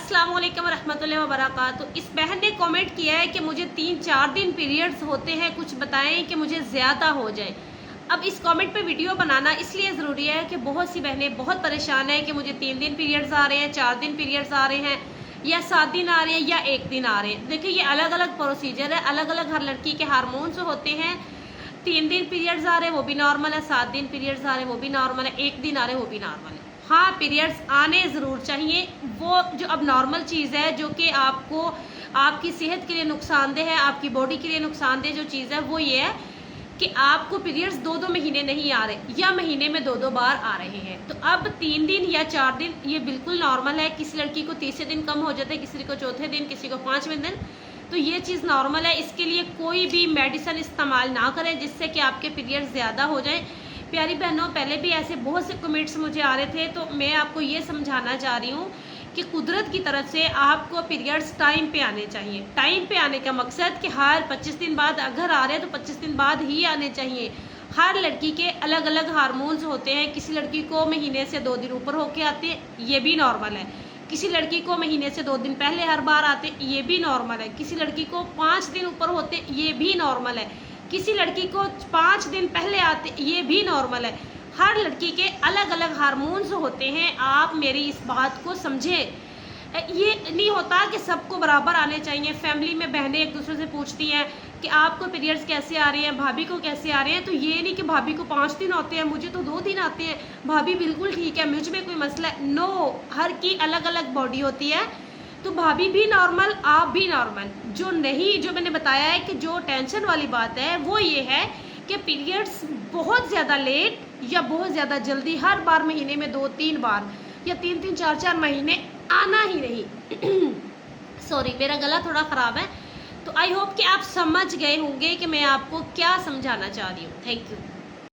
अस्सलाम वालेकुम रहमतुल्लाहि व बरकातहू। इस बहन ने कमेंट किया है कि मुझे 3-4 दिन पीरियड्स होते हैं, कुछ बताएं कि मुझे ज़्यादा हो जाए। अब इस कमेंट पे वीडियो बनाना इसलिए ज़रूरी है कि बहुत सी बहनें बहुत परेशान हैं कि मुझे 3 दिन पीरियड्स आ रहे हैं, 4 दिन पीरियड्स आ रहे हैं, या 7 दिन आ रहे हैं, या 1 दिन आ रहे हैं। देखिए ये अलग अलग प्रोसीजर है, अलग अलग हर लड़की के हार्मोन्स होते हैं। 3 दिन पीरियड्स आ रहे हैं वो भी नॉर्मल है, 7 दिन पीरियड्स आ रहे हैं वो भी नॉर्मल है, 1 दिन आ रहे हैं वो भी नॉर्मल है। हाँ, पीरियड्स आने ज़रूर चाहिए। वो जो अब नॉर्मल चीज़ है जो कि आपको आपकी सेहत के लिए नुकसानदेह है, आपकी बॉडी के लिए नुकसानदेह जो चीज़ है वो ये है कि आपको पीरियड्स 2-2 महीने नहीं आ रहे, या महीने में 2-2 बार आ रहे हैं। तो अब 3 दिन या 4 दिन ये बिल्कुल नॉर्मल है। किसी लड़की को तीसरे दिन कम हो जाता है, किसी को चौथे दिन, किसी को 5वें दिन। तो ये चीज़ नॉर्मल है। इसके लिए कोई भी मेडिसिन इस्तेमाल ना करें जिससे कि आपके पीरियड्स ज़्यादा हो जाएं। प्यारी बहनों, पहले भी ऐसे बहुत से कमेंट्स मुझे आ रहे थे, तो मैं आपको ये समझाना चाह रही हूँ कि कुदरत की तरफ से आपको पीरियड्स टाइम पे आने चाहिए। टाइम पे आने का मकसद कि हर 25 दिन बाद अगर आ रहे हैं तो 25 दिन बाद ही आने चाहिए। हर लड़की के अलग अलग हार्मोन्स होते हैं। किसी लड़की को महीने से 2 दिन ऊपर होके आते हैं, ये भी नॉर्मल है। किसी लड़की को महीने से 2 दिन पहले हर बार आते, ये भी नॉर्मल है। किसी लड़की को 5 दिन ऊपर होते, ये भी नॉर्मल है। किसी लड़की को 5 दिन पहले आते, ये भी नॉर्मल है। हर लड़की के अलग अलग हार्मोन्स होते हैं। आप मेरी इस बात को समझें। ये नहीं होता कि सबको बराबर आने चाहिए। फैमिली में बहनें एक दूसरे से पूछती हैं कि आपको पीरियड्स कैसे आ रहे हैं, भाभी को कैसे आ रहे हैं। तो ये नहीं कि भाभी को 5 दिन आते हैं, मुझे तो 2 दिन आते हैं, भाभी बिल्कुल ठीक है, मुझ में कोई मसला है। नो, हर की अलग अलग बॉडी होती है। तो भाभी भी नॉर्मल, आप भी नॉर्मल। जो मैंने बताया है कि जो टेंशन वाली बात है वो ये है कि पीरियड्स बहुत ज़्यादा लेट या बहुत ज़्यादा जल्दी, हर बार महीने में 2-3 बार या 3-3, 4-4 महीने आना ही नहीं। सॉरी, मेरा गला थोड़ा ख़राब है। तो आई होप कि आप समझ गए होंगे कि मैं आपको क्या समझाना चाह रही हूँ। Thank you.